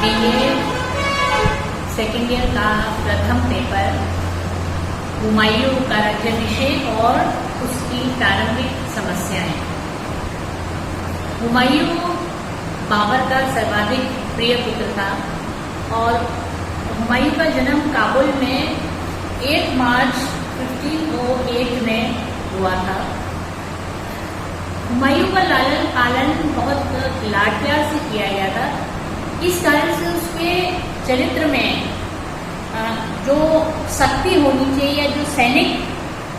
BA second year का प्रथम paper Humayun का राज्याभिषेक और उसकी प्रारंभिक समस्याएं। हुमायूं बाबर का सर्वाधिक प्रिय पुत्र था और हुमायूं का जन्म काबुल में 8 मार्च 1508 में हुआ था। हुमायूं का लालन पालन बहुत लाड प्यार से किया गया था। इस कारण से उसके चरित्र में जो शक्ति होनी चाहिए या जो सैनिक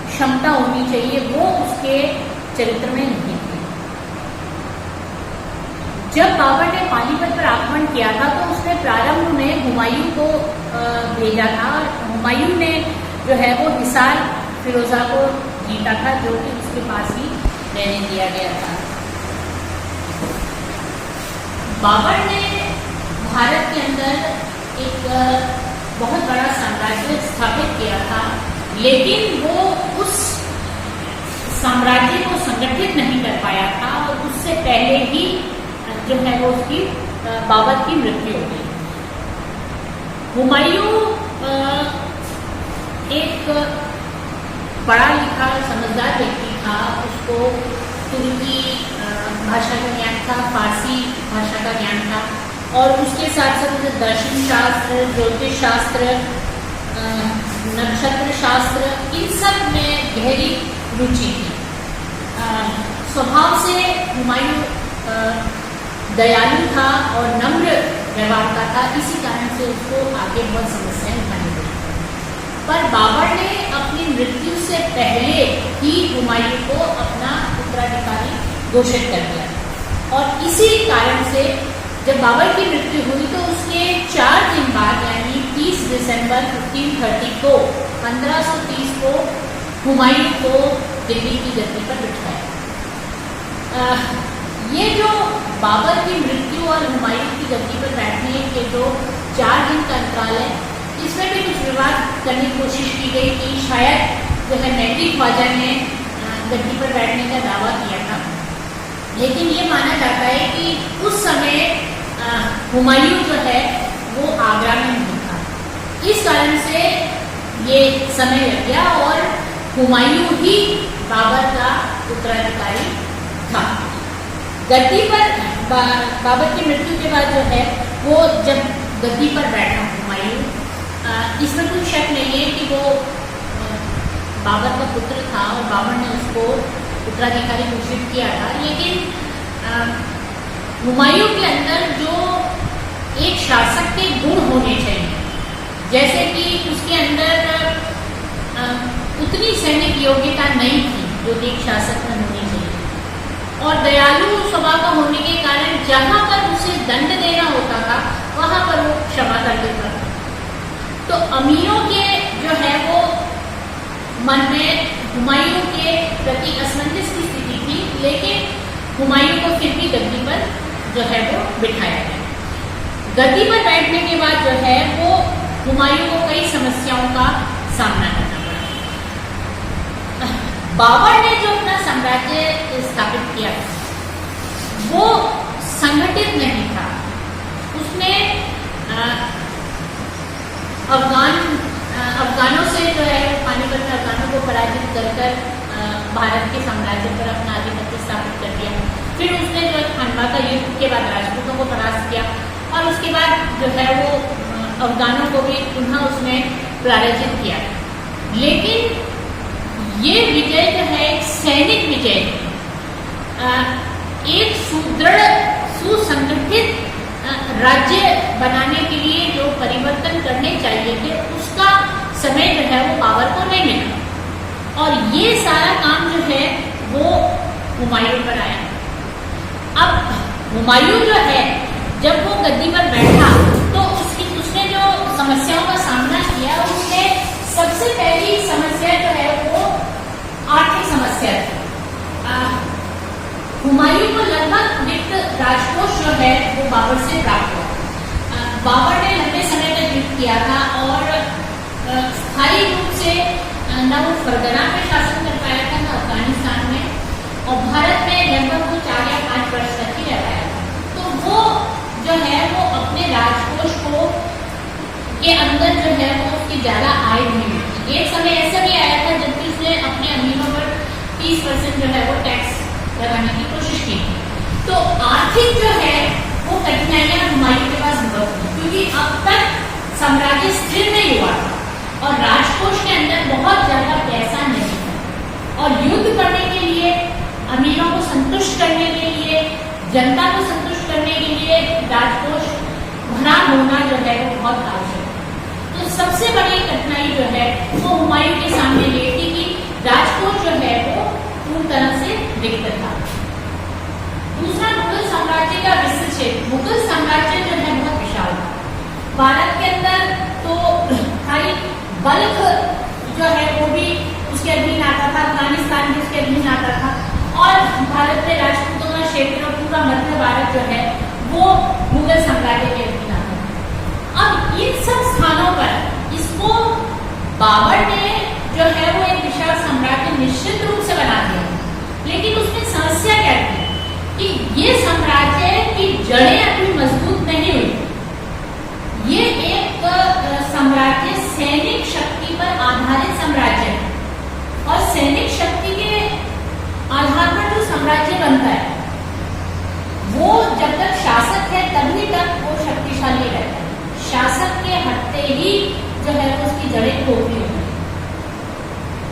क्षमता होनी चाहिए वो उसके चरित्र में नहीं थी। जब बाबर ने पानीपत पर आक्रमण किया था तो उसने प्रारंभ में हुमायूं को भेजा था और हुमायूं ने जो है वो हिसार फिरोजा को जीता था, जो कि उसके पास ही रहने दिया गया था। बाबर ने भारत के अंदर एक बहुत बड़ा साम्राज्य स्थापित किया था, लेकिन वो उस साम्राज्य को संगठित नहीं कर पाया था और उससे पहले ही जो है वो उसकी बाबर की मृत्यु हो गई। हुमायूं एक पढ़ा लिखा समझदार व्यक्ति था। उसको तुर्की भाषा का ज्ञान था, फारसी भाषा का ज्ञान था और उसके साथ साथ उसे दर्शन शास्त्र, ज्योतिष शास्त्र, नक्षत्र शास्त्र, इन सब में गहरी रुचि थी। स्वभाव से हुमायूं दयालु था और नम्र व्यवहार का था। इसी कारण से उसको आगे बहुत समस्याएं उठानी पड़ी। पर बाबर ने अपनी मृत्यु से पहले ही हुमायूं को अपना उत्तराधिकारी घोषित कर दिया और इसी कारण से जब बाबर की मृत्यु हुई तो उसके 4 दिन बाद यानी 30 दिसंबर 1530 को 1530 को हुमायूं को दिल्ली की गद्दी पर बिठाया। ये जो बाबर की मृत्यु और हुमायूं की गद्दी पर बैठने के जो 4 दिन का अंतराल है, इसमें भी कुछ विवाद करने की कोशिश की गई कि शायद जो है मैत्री ख्वाजा ने गद्दी पर बैठने का दावा किया था, लेकिन ये माना जाता है कि उस समय हुमायूं जो है वो आगरा में नहीं था। इस कारण से ये समय लग गया और हुमायूं ही बाबर का उत्तराधिकारी था। गद्दी पर बाबर की मृत्यु के बाद जो है वो जब गद्दी पर बैठा हुमायूं, इसमें कोई शक नहीं है कि वो बाबर का पुत्र था और बाबर ने उसको उत्तराधिकारी घोषित किया था। लेकिन हुमायूं के अंदर जो एक शासक के गुण होने चाहिए, जैसे कि उसके अंदर उतनी सैनिक योग्यता नहीं थी जो एक शासक में होनी चाहिए और दयालु स्वभाव का होने के कारण जहां पर उसे दंड देना होता था वहां पर वो क्षमा कर देता था। तो अमीरों के जो है वो मन में हुमायूं के प्रति असमंजस की स्थिति थी, लेकिन हुमायूं को फिर भी गद्दी पर जो है वो बिठाया गया। गद्दी पर बैठने के बाद जो है वो हुमायूं को कई समस्याओं का सामना करना पड़ा। बाबर ने जो अपना साम्राज्य स्थापित किया वो संगठित नहीं था। उसने अफगानों से जो है पानीपत में अफगानों को पराजित कर भारत के साम्राज्य पर अपना आधिपत्य स्थापित कर दिया। फिर उसने जो खानवा का युद्ध के बाद राजपूतों को परास्त किया और उसके बाद जो है वो अफगानों को भी पुनः उसने पराजित किया। लेकिन ये विजय जो है एक सैनिक विजय थी। एक सुदृढ़ सुसंगठित राज्य बनाने के लिए जो परिवर्तन करने चाहिए थे उसका समय जो है वो बाबर को नहीं मिला और ये सारा काम जो है वो हुमायूं पर आया। अब हुमायूं जो है जब वो गद्दी पर बैठा तो उसने जो समस्याओं का सामना किया उसने सबसे पहली समस्या जो है वो आर्थिक समस्या थी। हुमायूं को लगभग वित्त राजकोष जो है वो बाबर से प्राप्त हुआ। बाबर ने लंबे समय तक युद्ध किया था और स्थायी रूप से न वो फरगना में शासन कर पाया था न अफगानिस्तान में और भारत में लगभग वो 4 या 5 वर्ष तक ही रह पाया था। तो वो जो है वो अपने राज को राजकोष को के अंदर जो है वो उसकी ज्यादा आय नहीं हुई। एक समय ऐसा भी आया था जबकि उसने अपने अमीरों पर 30% जो है वो टैक्स लगाने की कोशिश की। तो आर्थिक जो है वो कठिनाइयां हुमायूं के पास बहुत थी, क्योंकि अब तक साम्राज्य स्थिर नहीं हुआ था और राजकोष के अंदर बहुत ज्यादा पैसा नहीं था और युद्ध करने के लिए, अमीरों को संतुष्ट करने के लिए, जनता को संतुष्ट करने के लिए राजकोष भरा होना जो है वो बहुत आवश्यक है। तो सबसे बड़ी कठिनाई जो है वो हुमायूं के सामने ये थी कि राजकोष जो है वो पूर्ण तरह से रिक्त था। दूसरा, मुगल साम्राज्य का विस्तृत क्षेत्र। मुगल साम्राज्य जो है बहुत विशाल था। भारत के अंदर तो खाली बल्ख जो है वो भी उसके अधीन आता था, अफगानिस्तान भी उसके अधीन आता था और भारत में राजपूतों का क्षेत्र और पूरा मध्य भारत जो है वो मुगल साम्राज्य के अधीन आता था। अब इन सब स्थानों पर इसको बाबर ने जो है वो एक विशाल साम्राज्य निश्चित रूप से बना दिया, लेकिन उसमें समस्या क्या थी कि ये साम्राज्य की जड़ें अभी मजबूत नहीं हुई। ये एक साम्राज्य सैनिक शक्ति पर आधारित साम्राज्य है और सैनिक शक्ति के आधार पर जो साम्राज्य बनता है वो जब तक शासक है तभी तक वो शक्तिशाली रहता है। शासक के हटते ही जो है उसकी जड़ें खोखली होती है।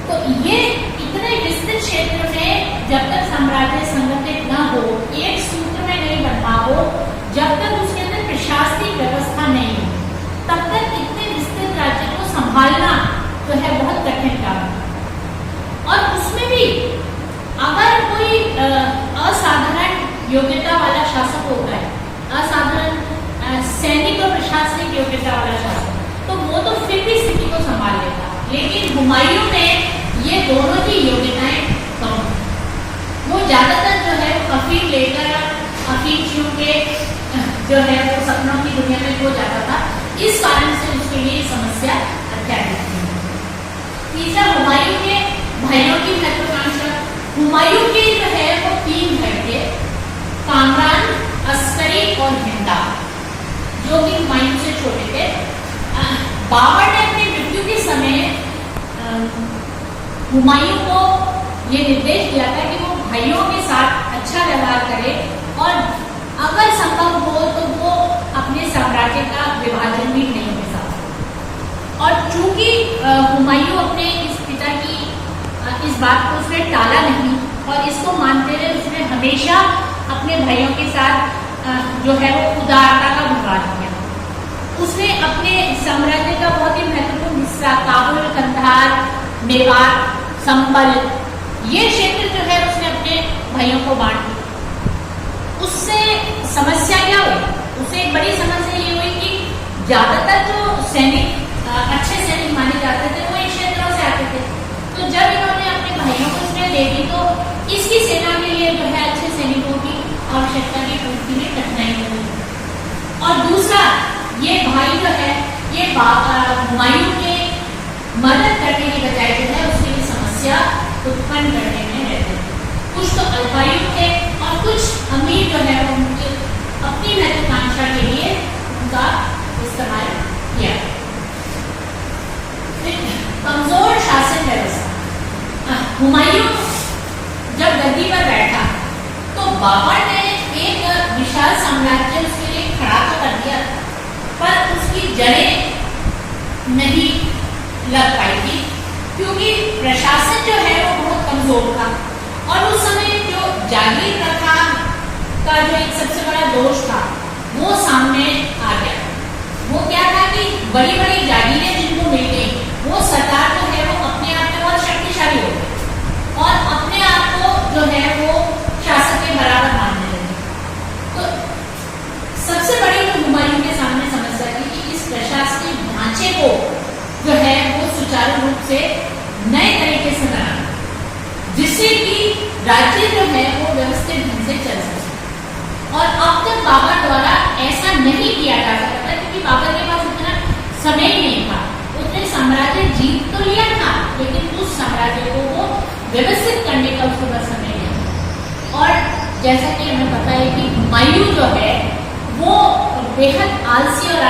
तो ये इतने विस्तृत क्षेत्र में जब तक साम्राज्य संगठित न हो, एक सूत्र में नहीं बना हो, जब तक उसके अंदर प्रशासनिक व्यवस्था नहीं हो, तब तक इतने विस्तृत राज्य को संभालना जो है बहुत कठिन काम है। और उसमें भी अगर कोई असाधारण योग्यता वाला शासक होता है, असाधारण सैनिक और प्रशासनिक योग्यता वाला शासक, तो वो तो फिर भी स्थिति को संभाल लेता। लेकिन हुमायूं में ये दोनों ही योग्यताएं कम थी। वो ज्यादातर जो है अफीम लेकर अफीमचियों के जो है वो सपनों की दुनिया में खो जाता था। इस कारण से उसके लिए समस्या अत्याधिक थी। तीसरा, हुमायूं के भाइयों की महत्वाकांक्षा। हुमायूं के जो है वो 3 भाई थे, कामरान, अस्करी और हिंदा, जो कि हुमायूं से छोटे थे। बाबर ने अपनी मृत्यु के समय हुमायूं को ये निर्देश दिया था कि वो भाइयों के साथ अच्छा व्यवहार करे और अगर संभव हो तो वो अपने साम्राज्य का विभाजन भी नहीं हो सकता। और चूंकि हुमायूं अपने इस पिता की इस बात को उसने टाला नहीं और इसको मानते हुए उसने हमेशा अपने भाइयों के साथ जो है वो उदारता का व्यवहार किया। उसने अपने साम्राज्य का बहुत ही महत्वपूर्ण हिस्सा काबुल, कंधार, मेवात, संबल, ये क्षेत्र जो है उसने अपने भाइयों को बांट दिया। उससे समस्या क्या हुई? उससे एक बड़ी समस्या ये हुई कि ज्यादातर जो सैनिक अच्छे सैनिक माने जाते थे वो इन क्षेत्रों से आते थे। तो जब इन्होंने अपने भाइयों को इसमें दे दी तो इसकी सेना के लिए जो है अच्छे सैनिकों की आवश्यकता की पूर्ति में कठिनाई हुई। और दूसरा, ये भाई जो है ये हुमायूं के मदद करने की बजाय जो है उसके लिए समस्या उत्पन्न करने में रहते थे। कुछ तो अल्पायु थे और कुछ अमीर जो है उनके अपनी महत्वाकांक्षा के लिए उनका इस्तेमाल किया। कमजोर शासन व्यवस्था। हुमायूं जब गद्दी पर बैठा तो बाबर ने एक विशाल साम्राज्य उसके लिए खड़ा तो कर दिया पर उसकी जड़ें नहीं लग पाई थी, क्योंकि प्रशासन जो है वो बहुत कमजोर था। और उस समय जो जागीर प्रथा का जो एक सबसे बड़ा दोष था वो सामने आ गया। वो क्या था कि बड़ी बड़ी जागीरें जिनको मिल गई वो सरकार जो है वो अपने आप में बहुत शक्तिशाली हो गई और अपने आप को जो है वो शासक के बराबर मानने लगे। तो सबसे बड़ी जो हुमायूं के सामने समस्या थी कि इस प्रशासनिक ढांचे को जो है वो सुचारू रूप से नए तरीके से बनाना, जिससे कि राज्य जो है वो व्यवस्थित ढंग से चल सके। और अब तक बाबर द्वारा ऐसा नहीं किया जा सकता क्योंकि बाबर के पास इतना समय ही नहीं था। उसने साम्राज्य जीत तो लिया था लेकिन उस साम्राज्य को वो व्यवस्थित करने का उसके पास समय नहीं। और जैसा कि हमें पता है कि हुमायूं जो है वो बेहद आलसी और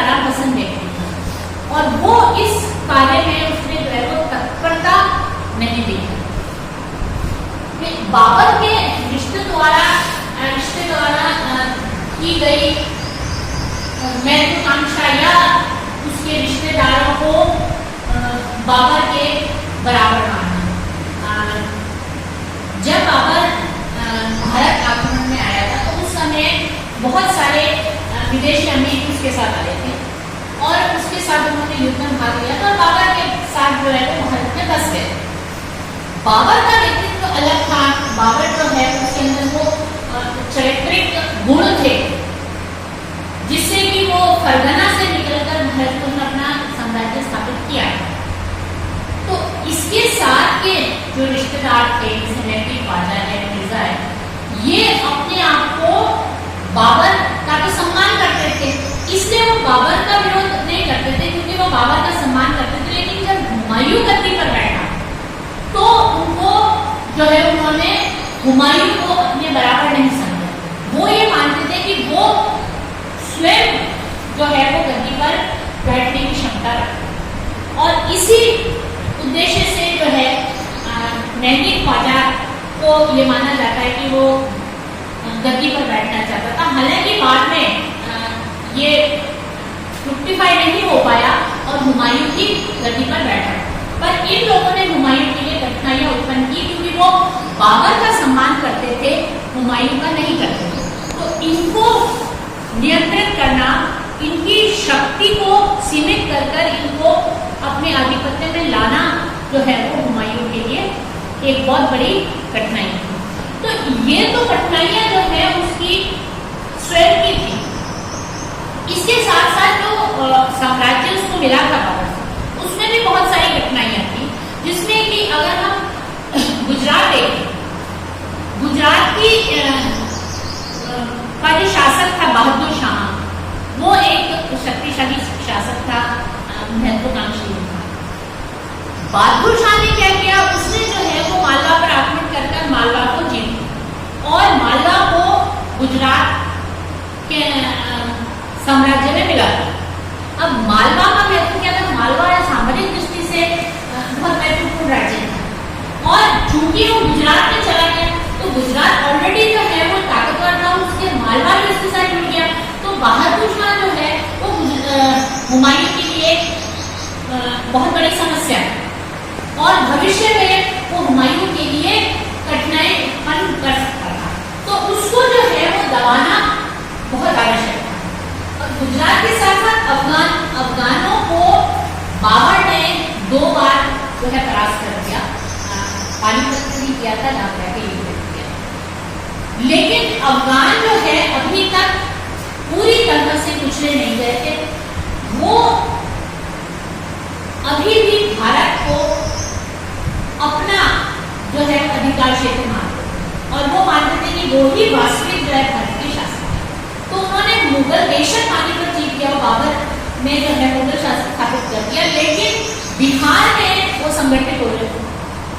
महत्वाकांक्षा या उसके रिश्तेदारों को बाबर के बराबर माना। जब बाबर भारत आक्रमण में आया था तो उस समय बहुत सारे विदेशी अमीर उसके साथ आए थे और उसके साथ उन्होंने युद्ध में भाग लिया था और बाबर के साथ जो है वो भारत में बस गए। बाबर का व्यक्तित्व अलग था। बाबर जो है उसके अंदर वो चारित्रिक गुण थे जिससे कि वो फरगना से निकलकर भारत को अपना साम्राज्य स्थापित किया। तो इसके साथ के जो रिश्तेदार थे जैसे महदी ख्वाजा है, मिर्जा है, ये अपने आप को बाबर का तो सम्मान करते थे, इसलिए वो बाबर का विरोध नहीं करते थे क्योंकि वो बाबर का सम्मान करते थे। लेकिन जब हुमायूं गद्दी पर बैठा तो उनको जो है उन्होंने हुमायूं को अपने बराबर नहीं समझा। वो ये मानते थे कि वो स्वयं जो है वो गद्दी पर बैठने की क्षमता रखते और इसी उद्देश्य से जो है महदी ख्वाजा को ये माना जाता है कि वो गद्दी पर बैठना चाहता था। हालांकि बाद में ये फ्रुक्टिफाई नहीं हो पाया और हुमायूं की गद्दी पर बैठा, पर इन लोगों ने हुमायूं के लिए कठिनाइयां उत्पन्न की क्योंकि वो बाबर का सम्मान करते थे, हुमायूं का नहीं करते थे। तो इनको नियंत्रित करना, इनकी शक्ति को सीमित कर कर इनको अपने आधिपत्य में लाना जो है वो हुमायूं के लिए एक बहुत बड़ी कठिनाई थी। तो ये तो कठिनाइयां जो है उसकी स्वयं की थी। इसके साथ साथ जो साम्राज्य उसको मिला था बाबर से, उसमें भी बहुत सारी कठिनाइयां थी, जिसमें कि अगर हम गुजरात देखें, गुजरात की का जो शासक था बहादुर शाह, वो एक शक्तिशाली शासक था, महत्वाकांक्षी था। बहादुर शाह ने क्या किया, उसने जो है वो मालवा पर आक्रमण कर मालवा को जीत और मालवा को गुजरात के साम्राज्य में मिला। अब मालवा का महत्व क्या था? मालवा सामरिक दृष्टि से बहुत महत्वपूर्ण राज्य था और चूंकि वो गुजरात में चला गया तो गुजरात ऑलरेडी जो है वो ताकतवर था, उसके मालवा भी उसके साथ जुड़ गया। तो बहादुर शाह जो है वो हुमायूं के लिए बहुत बड़ी समस्या है और भविष्य में वो हुमायूं के लिए कठिनाई उत्पन्न कर सकता था। तो उसको जो है वो दबाना बहुत आवश्यक था। और गुजरात के साथ साथ अफगानों को बाबर ने 2 बार जो है परास्त कर दिया, पानीपत में भी किया था, लाभरा के युद्ध किया। लेकिन अफगान जो है अभी तक पूरी तरह से कुचले नहीं गए थे। वो अभी भी भारत को अपना जो है अधिकार क्षेत्र मानते और वो मानते थे कि वो ही वास्तविक जो है भारत के शासक है। तो उन्होंने मुगल बेशक पानीपत जीत गया, बाबर ने जो है मुगल शासन स्थापित कर दिया, लेकिन बिहार में वो संगठित हो रहे थे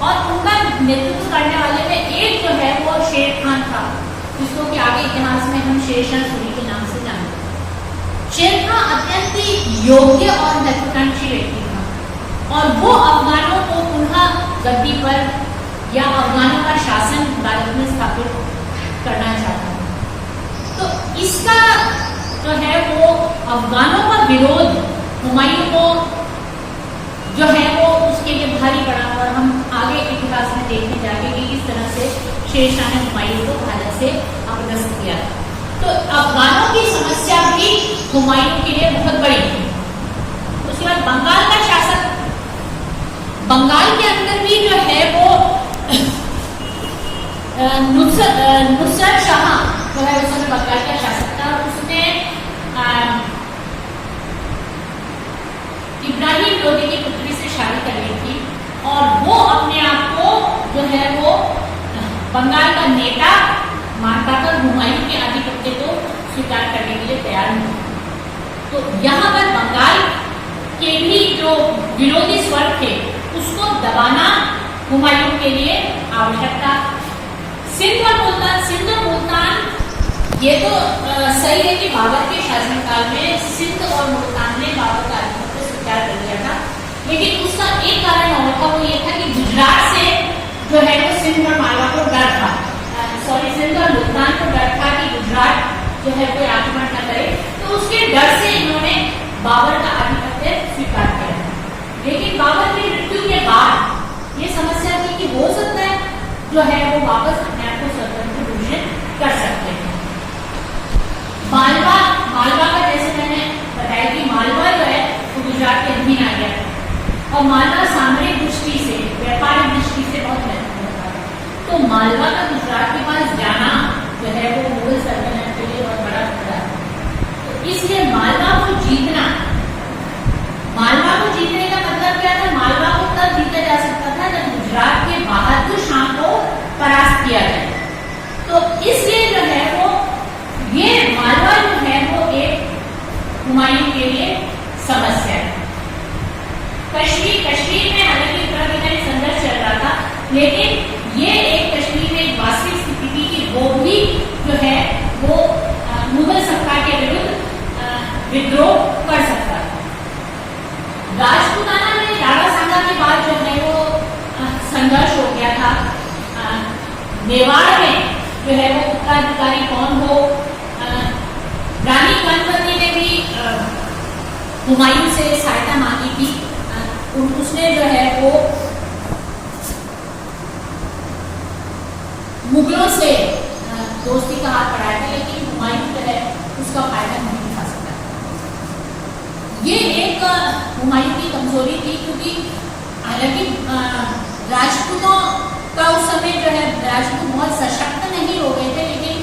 और उनका नेतृत्व करने वाले में एक जो है वो शेर खान था, जिसको कि आगे इतिहास में हम शेरशाह सूरी के नाम से जानते हैं। शेर खान अत्यंत ही योग्य और महत्वाकांक्षी व्यक्ति था और वो अफगानों को पुनः गद्दी पर या अफगानों का शासन भारत में स्थापित करना चाहता था। तो इसका जो है वो अफगानों का विरोध हुमायूं को जो है वो उसके लिए भारी पड़ा और हम आगे इतिहास में देखने जाएंगे कि किस तरह से शेरशाह ने हुमायूं को भारत से अपदस्थ किया। तो अफगानों की समस्या भी हुमायूं के लिए बहुत बड़ी थी। उसके बाद बंगाल का शासक, बंगाल के अंदर भी जो है वो नुसरत शाह जो है उस समय बंगाल का शासक था। उसने इब्राहिम लोदी की पुत्री से शादी कर ली थी और वो अपने आप को जो है वो बंगाल का नेता मानता कर हुमायूं के आधिपत्य को स्वीकार करने के लिए तैयार नहीं। तो यहाँ पर बंगाल के भी जो विरोधी स्वर थे उसको दबाना हुमायूं के लिए आवश्यक था। सिंध और मुल्तान ये तो सही है कि बाबर के शासनकाल में सिंध और मुल्तान ने बाबर का आधिपत्य स्वीकार कर लिया था, लेकिन उसका एक कारण और था, वो ये था कि गुजरात से जो है वो सिंध और मालवा को डर था, सिंध और मुल्तान को डर था कि गुजरात जो है कोई आक्रमण न करे। तो उसके डर से इसलिए मालवा को जीतना, मालवा को जीतने का मतलब क्या था? मालवा को तब जीता जा सकता था जब गुजरात के बहादुर शाह को परास्त किया जाए। तो इसलिए जो है वो ये मालवा जो है वो एक हुमायूं के लिए समस्या है। कश्मीर में हालांकि उत्तराधिकारी संघर्ष चल रहा था, लेकिन ये एक कश्मीर में एक वास्तविक स्थिति थी कि वो भी जो है वो मुगल सरकार के विरुद्ध विद्रोह कर सकता था। राजपूताना में राणा सांगा के बाद जो है वो संघर्ष हो गया था। मेवाड़ में जो है वो उत्तराधिकारी कौन हो, रानी कनपति ने भी हुमायूं से सहायता मांगी थी। उसने जो है वो मुगलों से दोस्ती का हाथ बढ़ाया था, लेकिन हुमायूं जो है उसका फायदा नहीं उठा सका। ये एक हुमायूं की कमजोरी थी, क्योंकि हालांकि राजपूतों का उस समय जो है राजपूत बहुत सशक्त नहीं हो गए थे, लेकिन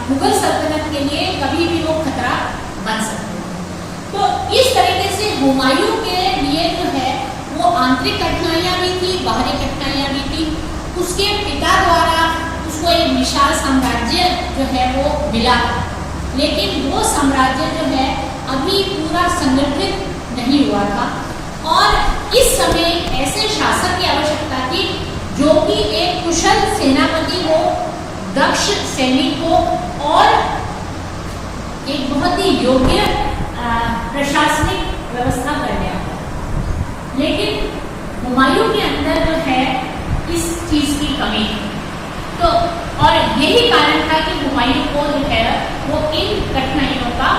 मुगल सल्तनत के लिए कभी भी वो खतरा बन सकते थे। तो इस तरीके से हुमायूं के लिए जो है वो आंतरिक कठिनाइयां भी थी, बाहरी कठिनाइयां भी थी। उसके पिता द्वारा उसको एक विशाल साम्राज्य जो है वो मिला, लेकिन वो साम्राज्य जो है अभी पूरा संगठित नहीं हुआ था, और इस समय ऐसे शासक की आवश्यकता थी जो कि एक कुशल सेनापति हो, दक्ष सैनिक हो और एक बहुत ही योग्य प्रशासनिक व्यवस्था करने आता। लेकिन हुमायूं के अंदर जो है इस चीज की कमी थी। तो और यही कारण था कि हुमायूं को जो है वो इन कठिनाइयों का